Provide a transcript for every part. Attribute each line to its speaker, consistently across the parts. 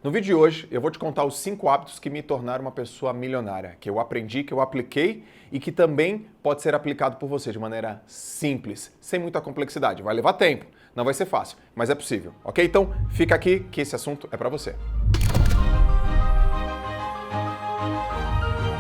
Speaker 1: No vídeo de hoje, eu vou te contar os 5 hábitos que me tornaram uma pessoa milionária, que eu aprendi, que eu apliquei e que também pode ser aplicado por você de maneira simples, sem muita complexidade. Vai levar tempo, não vai ser fácil, mas é possível, ok? Então, fica aqui que esse assunto é para você.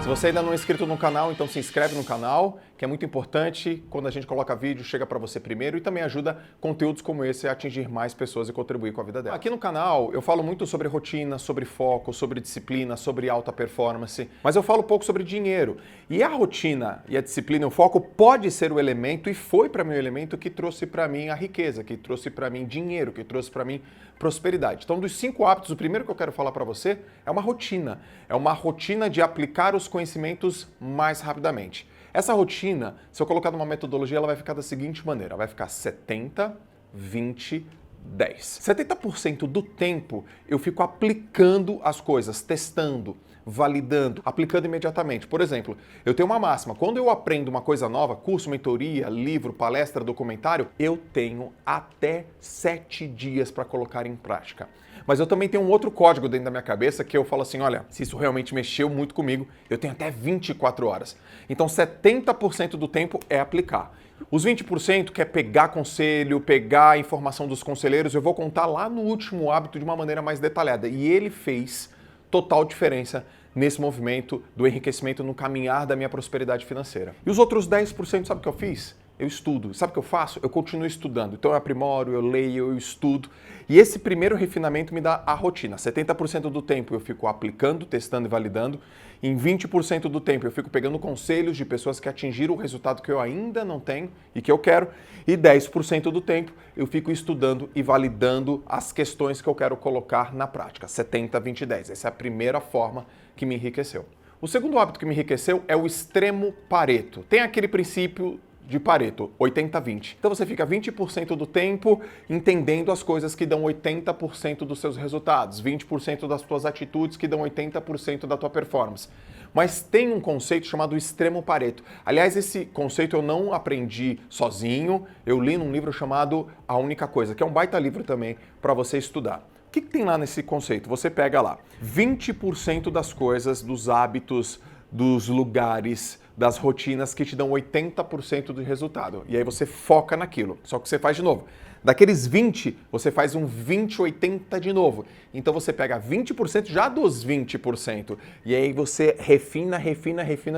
Speaker 1: Se você ainda não é inscrito no canal, então se inscreve no canal, que é muito importante. Quando a gente coloca vídeo, chega para você primeiro e também ajuda conteúdos como esse a atingir mais pessoas e contribuir com a vida dela. Aqui no canal eu falo muito sobre rotina, sobre foco, sobre disciplina, sobre alta performance, mas eu falo pouco sobre dinheiro. E a rotina e a disciplina, o foco pode ser o elemento, e foi para mim o elemento que trouxe para mim a riqueza, que trouxe para mim dinheiro, que trouxe para mim prosperidade. Então, dos 5 hábitos, o primeiro que eu quero falar para você é uma rotina. É uma rotina de aplicar os conhecimentos mais rapidamente. Essa rotina, se eu colocar numa metodologia, ela vai ficar da seguinte maneira. Vai ficar 70, 20, 10. 70% do tempo eu fico aplicando as coisas, testando, validando, aplicando imediatamente. Por exemplo, eu tenho uma máxima. Quando eu aprendo uma coisa nova, curso, mentoria, livro, palestra, documentário, eu tenho até 7 dias para colocar em prática. Mas eu também tenho um outro código dentro da minha cabeça que eu falo assim, olha, se isso realmente mexeu muito comigo, eu tenho até 24 horas. Então 70% do tempo é aplicar. Os 20% que é pegar conselho, pegar a informação dos conselheiros, eu vou contar lá no último hábito de uma maneira mais detalhada. E ele fez total diferença nesse movimento do enriquecimento, no caminhar da minha prosperidade financeira. E os outros 10%, sabe o que eu fiz? Eu estudo. Sabe o que eu faço? Eu continuo estudando. Então eu aprimoro, eu leio, eu estudo. E esse primeiro refinamento me dá a rotina. 70% do tempo eu fico aplicando, testando e validando. Em 20% do tempo eu fico pegando conselhos de pessoas que atingiram o resultado que eu ainda não tenho e que eu quero. E 10% do tempo eu fico estudando e validando as questões que eu quero colocar na prática. 70, 20, 10. Essa é a primeira forma que me enriqueceu. O segundo hábito que me enriqueceu é o extremo Pareto. Tem aquele princípio de Pareto, 80-20. Então você fica 20% do tempo entendendo as coisas que dão 80% dos seus resultados, 20% das tuas atitudes que dão 80% da tua performance. Mas tem um conceito chamado extremo Pareto. Aliás, esse conceito eu não aprendi sozinho, eu li num livro chamado A Única Coisa, que é um baita livro também para você estudar. O que tem lá nesse conceito? Você pega lá 20% das coisas, dos hábitos, dos lugares, das rotinas que te dão 80% do resultado. E aí você foca naquilo. Só que você faz de novo. Daqueles 20, você faz um 20-80 de novo. Então você pega 20% já dos 20%. E aí você refina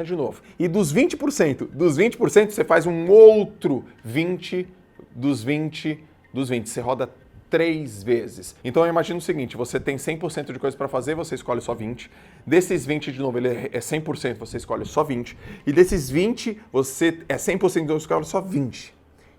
Speaker 1: de novo. E dos 20% você faz um outro 20 dos 20 dos 20. Você roda 3 vezes. Então eu imagino o seguinte, você tem 100% de coisa para fazer, você escolhe só 20. Desses 20, de novo, ele é 100%, você escolhe só 20. E desses 20, você é 100%, então você escolhe só 20.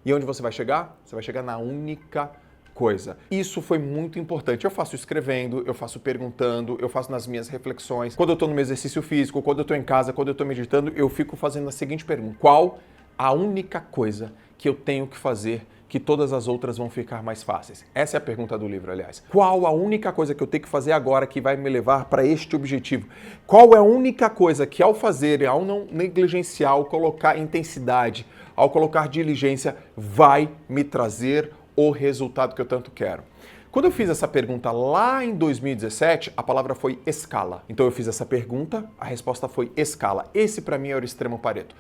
Speaker 1: E onde você vai chegar? Você vai chegar na única coisa. Isso foi muito importante. Eu faço escrevendo, eu faço perguntando, eu faço nas minhas reflexões. Quando eu estou no meu exercício físico, quando eu estou em casa, quando eu estou meditando, eu fico fazendo a seguinte pergunta. Qual a única coisa que eu tenho que fazer que todas as outras vão ficar mais fáceis? Essa é a pergunta do livro, aliás. Qual a única coisa que eu tenho que fazer agora que vai me levar para este objetivo? Qual é a única coisa que ao fazer, ao não negligenciar, ao colocar intensidade, ao colocar diligência, vai me trazer o resultado que eu tanto quero? Quando eu fiz essa pergunta lá em 2017, a palavra foi escala. Então eu fiz essa pergunta, a resposta foi escala. Esse para mim era o extremo Pareto.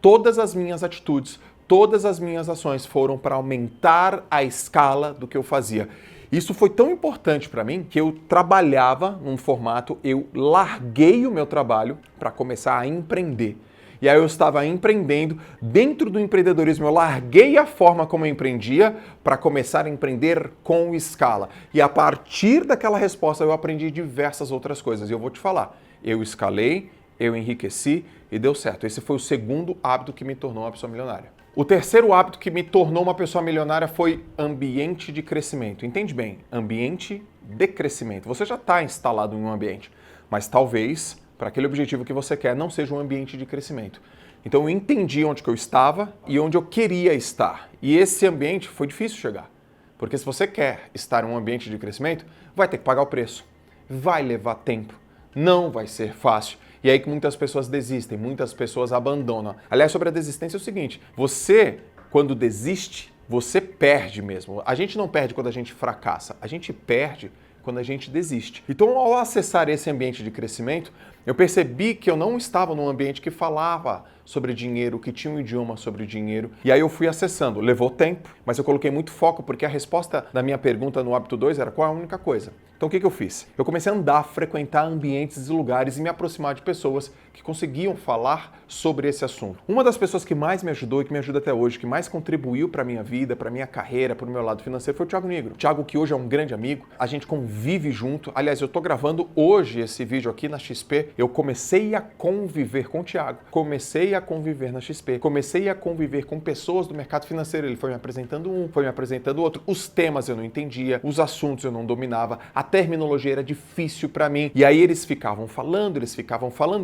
Speaker 1: Todas as minhas atitudes, todas as minhas ações foram para aumentar a escala do que eu fazia. Isso foi tão importante para mim que eu trabalhava num formato, eu larguei o meu trabalho para começar a empreender. E aí eu estava empreendendo, dentro do empreendedorismo eu larguei a forma como eu empreendia para começar a empreender com escala. E a partir daquela resposta eu aprendi diversas outras coisas. E eu vou te falar, eu escalei, eu enriqueci e deu certo. Esse foi o segundo hábito que me tornou uma pessoa milionária. O terceiro hábito que me tornou uma pessoa milionária foi ambiente de crescimento. Entende bem? Ambiente de crescimento. Você já está instalado em um ambiente, mas talvez, para aquele objetivo que você quer, não seja um ambiente de crescimento. Então eu entendi onde que eu estava e onde eu queria estar. E esse ambiente foi difícil chegar. Porque se você quer estar em um ambiente de crescimento, vai ter que pagar o preço. Vai levar tempo. Não vai ser fácil. E aí que muitas pessoas desistem, muitas pessoas abandonam. Aliás, sobre a desistência é o seguinte, você, quando desiste, você perde mesmo. A gente não perde quando a gente fracassa, a gente perde quando a gente desiste. Então, ao acessar esse ambiente de crescimento, eu percebi que eu não estava num ambiente que falava sobre dinheiro, que tinha um idioma sobre dinheiro. E aí eu fui acessando. Levou tempo, mas eu coloquei muito foco, porque a resposta da minha pergunta no hábito 2 era qual é a única coisa. Então o que eu fiz? Eu comecei a andar, frequentar ambientes e lugares e me aproximar de pessoas que conseguiam falar sobre esse assunto. Uma das pessoas que mais me ajudou e que me ajuda até hoje, que mais contribuiu para a minha vida, para a minha carreira, para o meu lado financeiro, foi o Thiago Negro. O Thiago, que hoje é um grande amigo, a gente convive junto. Aliás, eu estou gravando hoje esse vídeo aqui na XP. Eu comecei a conviver com o Thiago, comecei a conviver na XP, comecei a conviver com pessoas do mercado financeiro. Ele foi me apresentando um, foi me apresentando outro. Os temas eu não entendia, os assuntos eu não dominava, a terminologia era difícil para mim. E aí eles ficavam falando,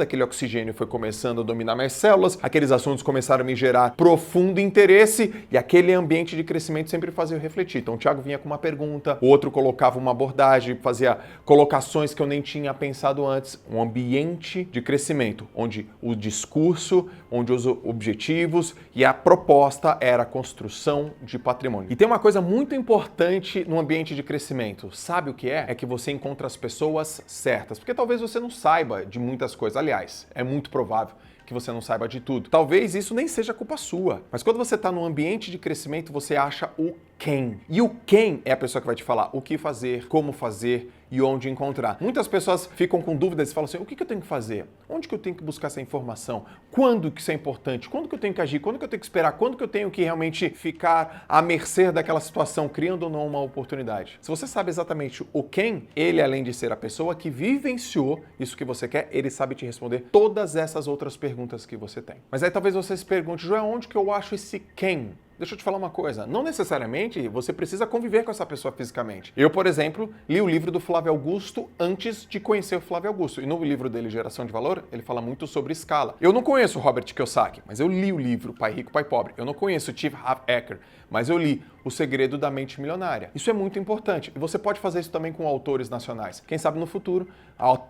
Speaker 1: aquele oxigênio foi começando a dominar minhas células, aqueles assuntos começaram a me gerar profundo interesse e aquele ambiente de crescimento sempre fazia eu refletir. Então o Thiago vinha com uma pergunta, o outro colocava uma abordagem, fazia colocações que eu nem tinha pensado antes. Um ambiente de crescimento, onde o discurso, onde os objetivos e a proposta era a construção de patrimônio. E tem uma coisa muito importante no ambiente de crescimento. Sabe o que é? É que você encontra as pessoas certas. Porque talvez você não saiba de muitas coisas. Aliás, é muito provável que você não saiba de tudo. Talvez isso nem seja culpa sua. Mas quando você está num ambiente de crescimento, você acha o quem. E o quem é a pessoa que vai te falar o que fazer, como fazer e onde encontrar. Muitas pessoas ficam com dúvidas e falam assim, o que eu tenho que fazer? Onde que eu tenho que buscar essa informação? Quando que isso é importante? Quando que eu tenho que agir? Quando que eu tenho que esperar? Quando que eu tenho que realmente ficar à mercê daquela situação, criando ou não uma oportunidade? Se você sabe exatamente o quem, ele, além de ser a pessoa que vivenciou isso que você quer, ele sabe te responder todas essas outras perguntas que você tem. Mas aí talvez você se pergunte, Joel, onde que eu acho esse quem? Deixa eu te falar uma coisa, não necessariamente você precisa conviver com essa pessoa fisicamente. Eu, por exemplo, li o livro do Flávio Augusto antes de conhecer o Flávio Augusto. E no livro dele, Geração de Valor, ele fala muito sobre escala. Eu não conheço o Robert Kiyosaki, mas eu li o livro Pai Rico, Pai Pobre. Eu não conheço o Steve Ecker, mas eu li O Segredo da Mente Milionária. Isso é muito importante. E você pode fazer isso também com autores nacionais. Quem sabe no futuro,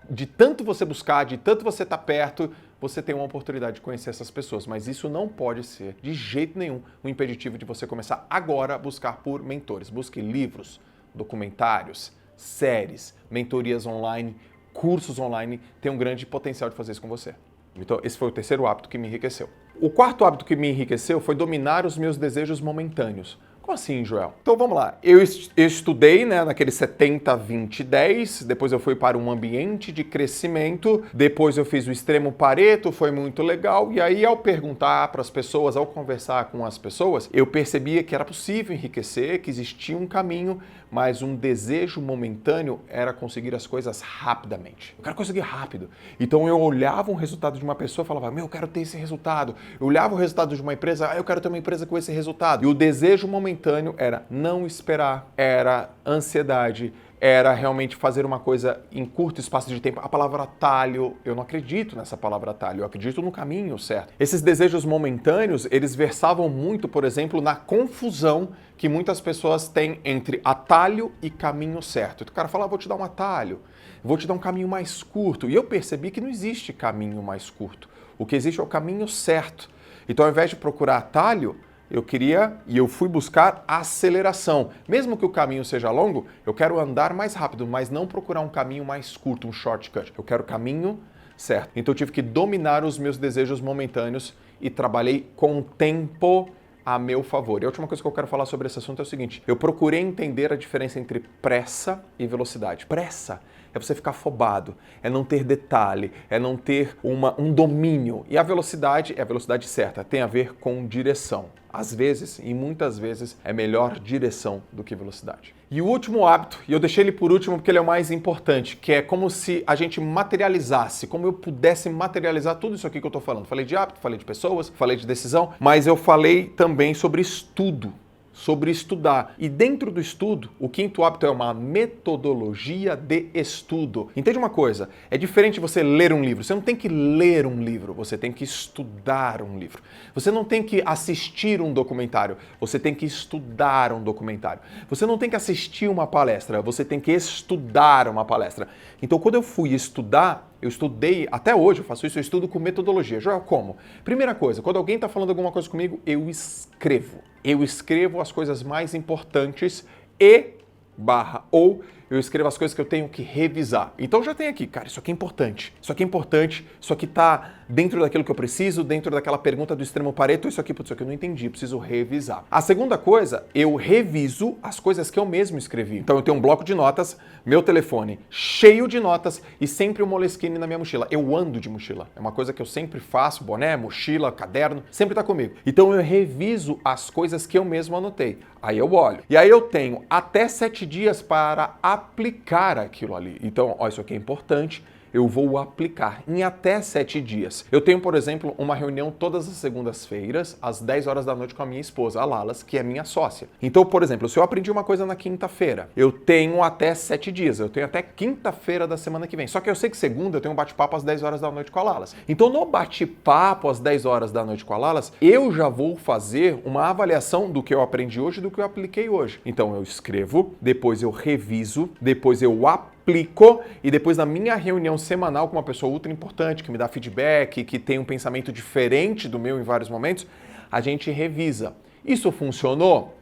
Speaker 1: de tanto você buscar, de tanto você estar perto, você tem uma oportunidade de conhecer essas pessoas, mas isso não pode ser, de jeito nenhum, um impeditivo de você começar agora a buscar por mentores. Busque livros, documentários, séries, mentorias online, cursos online, tem um grande potencial de fazer isso com você. Então, esse foi o terceiro hábito que me enriqueceu. O quarto hábito que me enriqueceu foi dominar os meus desejos momentâneos. Como assim, Joel? Então vamos lá. Eu estudei, naquele 70, 20, 10, depois eu fui para um ambiente de crescimento, depois eu fiz o extremo Pareto, foi muito legal, e aí ao perguntar para as pessoas, ao conversar com as pessoas, eu percebia que era possível enriquecer, que existia um caminho, mas um desejo momentâneo era conseguir as coisas rapidamente. Eu quero conseguir rápido. Então eu olhava um resultado de uma pessoa e falava, eu quero ter esse resultado. Eu olhava o resultado de uma empresa, eu quero ter uma empresa com esse resultado. E o desejo momentâneo era não esperar, era ansiedade, era realmente fazer uma coisa em curto espaço de tempo. A palavra atalho, eu não acredito nessa palavra atalho, eu acredito no caminho certo. Esses desejos momentâneos, eles versavam muito, por exemplo, na confusão que muitas pessoas têm entre atalho e caminho certo. O cara fala, vou te dar um atalho, vou te dar um caminho mais curto. E eu percebi que não existe caminho mais curto. O que existe é o caminho certo. Então, ao invés de procurar atalho, eu fui buscar aceleração. Mesmo que o caminho seja longo, eu quero andar mais rápido, mas não procurar um caminho mais curto, um shortcut. Eu quero o caminho certo. Então eu tive que dominar os meus desejos momentâneos e trabalhei com o tempo a meu favor. E a última coisa que eu quero falar sobre esse assunto é o seguinte: eu procurei entender a diferença entre pressa e velocidade. Pressa é você ficar afobado, é não ter detalhe, é não ter um domínio. E a velocidade é a velocidade certa, tem a ver com direção. Às vezes, e muitas vezes, é melhor direção do que velocidade. E o último hábito, e eu deixei ele por último porque ele é o mais importante, que é como se a gente materializasse, como eu pudesse materializar tudo isso aqui que eu estou falando. Falei de hábito, falei de pessoas, falei de decisão, mas eu falei também sobre estudo. Sobre estudar. E dentro do estudo, o quinto hábito é uma metodologia de estudo. Entende uma coisa? É diferente você ler um livro. Você não tem que ler um livro, você tem que estudar um livro. Você não tem que assistir um documentário, você tem que estudar um documentário. Você não tem que assistir uma palestra, você tem que estudar uma palestra. Então, quando eu fui estudar, eu estudei, até hoje eu faço isso, eu estudo com metodologia. Joel, como? Primeira coisa, quando alguém está falando alguma coisa comigo, eu escrevo. Eu escrevo as coisas mais importantes ou eu escrevo as coisas que eu tenho que revisar. Então já tem aqui, cara, isso aqui é importante, isso aqui é importante, isso aqui tá dentro daquilo que eu preciso, dentro daquela pergunta do extremo Pareto, isso aqui, putz, isso aqui eu não entendi, preciso revisar. A segunda coisa, eu reviso as coisas que eu mesmo escrevi. Então eu tenho um bloco de notas, meu telefone cheio de notas e sempre um Moleskine na minha mochila. Eu ando de mochila, é uma coisa que eu sempre faço, boné, mochila, caderno, sempre tá comigo. Então eu reviso as coisas que eu mesmo anotei. Aí eu olho. E aí eu tenho até 7 dias para aplicar aquilo ali. Então, ó, isso aqui é importante. Eu vou aplicar em até 7 dias. Eu tenho, por exemplo, uma reunião todas as segundas-feiras, às 10 horas da noite com a minha esposa, a Lalas, que é minha sócia. Então, por exemplo, se eu aprendi uma coisa na quinta-feira, eu tenho até 7 dias, eu tenho até quinta-feira da semana que vem. Só que eu sei que segunda eu tenho um bate-papo às 10 horas da noite com a Lalas. Então, no bate-papo às 10 horas da noite com a Lalas, eu já vou fazer uma avaliação do que eu aprendi hoje e do que eu apliquei hoje. Então, eu escrevo, depois eu reviso, depois eu aplico e depois na minha reunião semanal com uma pessoa ultra importante, que me dá feedback, que tem um pensamento diferente do meu em vários momentos, a gente revisa. Isso funcionou?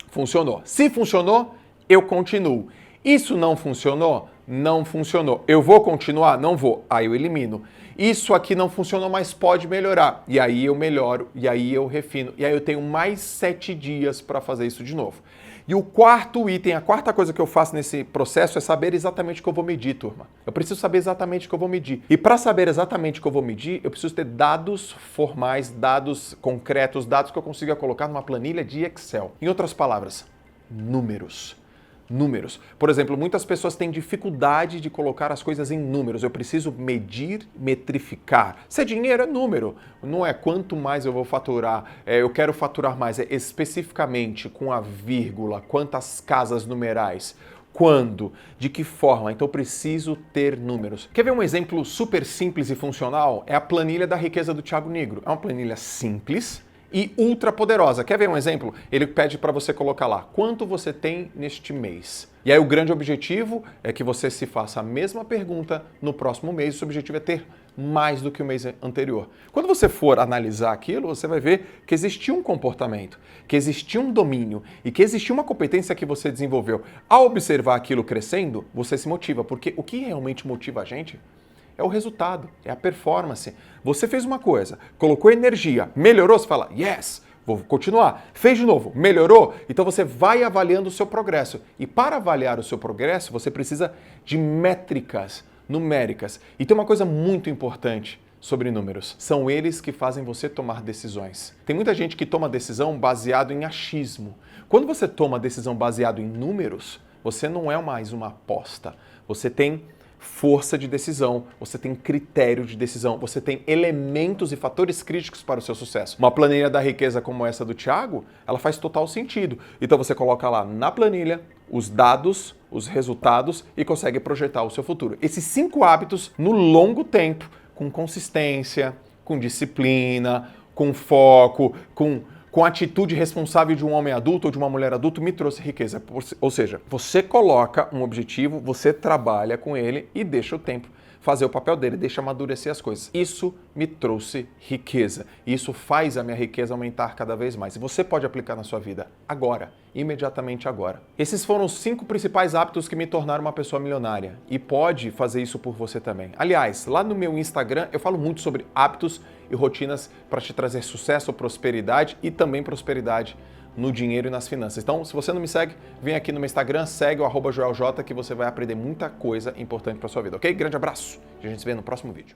Speaker 1: Funcionou. Se funcionou, eu continuo. Isso não funcionou? Não funcionou. Eu vou continuar? Não vou. Aí eu elimino. Isso aqui não funcionou, mas pode melhorar. E aí eu melhoro, e aí eu refino. E aí eu tenho mais 7 dias para fazer isso de novo. E o quarto item, a quarta coisa que eu faço nesse processo é saber exatamente o que eu vou medir, turma. Eu preciso saber exatamente o que eu vou medir. E para saber exatamente o que eu vou medir, eu preciso ter dados formais, dados concretos, dados que eu consiga colocar numa planilha de Excel. Em outras palavras, números. Números. Por exemplo, muitas pessoas têm dificuldade de colocar as coisas em números. Eu preciso medir, metrificar. Se é dinheiro, é número. Não é quanto mais eu vou faturar, eu quero faturar mais. É especificamente com a vírgula, quantas casas numerais, quando, de que forma. Então eu preciso ter números. Quer ver um exemplo super simples e funcional? É a planilha da riqueza do Thiago Nigro. É uma planilha simples e ultra poderosa. Quer ver um exemplo? Ele pede para você colocar lá quanto você tem neste mês. E aí o grande objetivo é que você se faça a mesma pergunta no próximo mês. O seu objetivo é ter mais do que o mês anterior. Quando você for analisar aquilo, você vai ver que existiu um comportamento, que existiu um domínio e que existiu uma competência que você desenvolveu. Ao observar aquilo crescendo, você se motiva, porque o que realmente motiva a gente é o resultado, é a performance. Você fez uma coisa, colocou energia, melhorou, você fala, yes, vou continuar. Fez de novo, melhorou? Então você vai avaliando o seu progresso. E para avaliar o seu progresso, você precisa de métricas numéricas. E tem uma coisa muito importante sobre números. São eles que fazem você tomar decisões. Tem muita gente que toma decisão baseado em achismo. Quando você toma decisão baseado em números, você não é mais uma aposta. Você tem força de decisão, você tem critério de decisão, você tem elementos e fatores críticos para o seu sucesso. Uma planilha da riqueza como essa do Thiago, ela faz total sentido. Então você coloca lá na planilha os dados, os resultados e consegue projetar o seu futuro. Esses 5 hábitos no longo tempo, com consistência, com disciplina, com foco, com atitude responsável de um homem adulto ou de uma mulher adulta, me trouxe riqueza. Ou seja, você coloca um objetivo, você trabalha com ele e deixa o tempo fazer o papel dele, deixa amadurecer as coisas. Isso me trouxe riqueza. Isso faz a minha riqueza aumentar cada vez mais. E você pode aplicar na sua vida agora, imediatamente agora. Esses foram os 5 principais hábitos que me tornaram uma pessoa milionária. E pode fazer isso por você também. Aliás, lá no meu Instagram eu falo muito sobre hábitos e rotinas para te trazer sucesso, prosperidade e também prosperidade no dinheiro e nas finanças. Então, se você não me segue, vem aqui no meu Instagram, segue o @joeljota que você vai aprender muita coisa importante para sua vida, ok? Grande abraço e a gente se vê no próximo vídeo.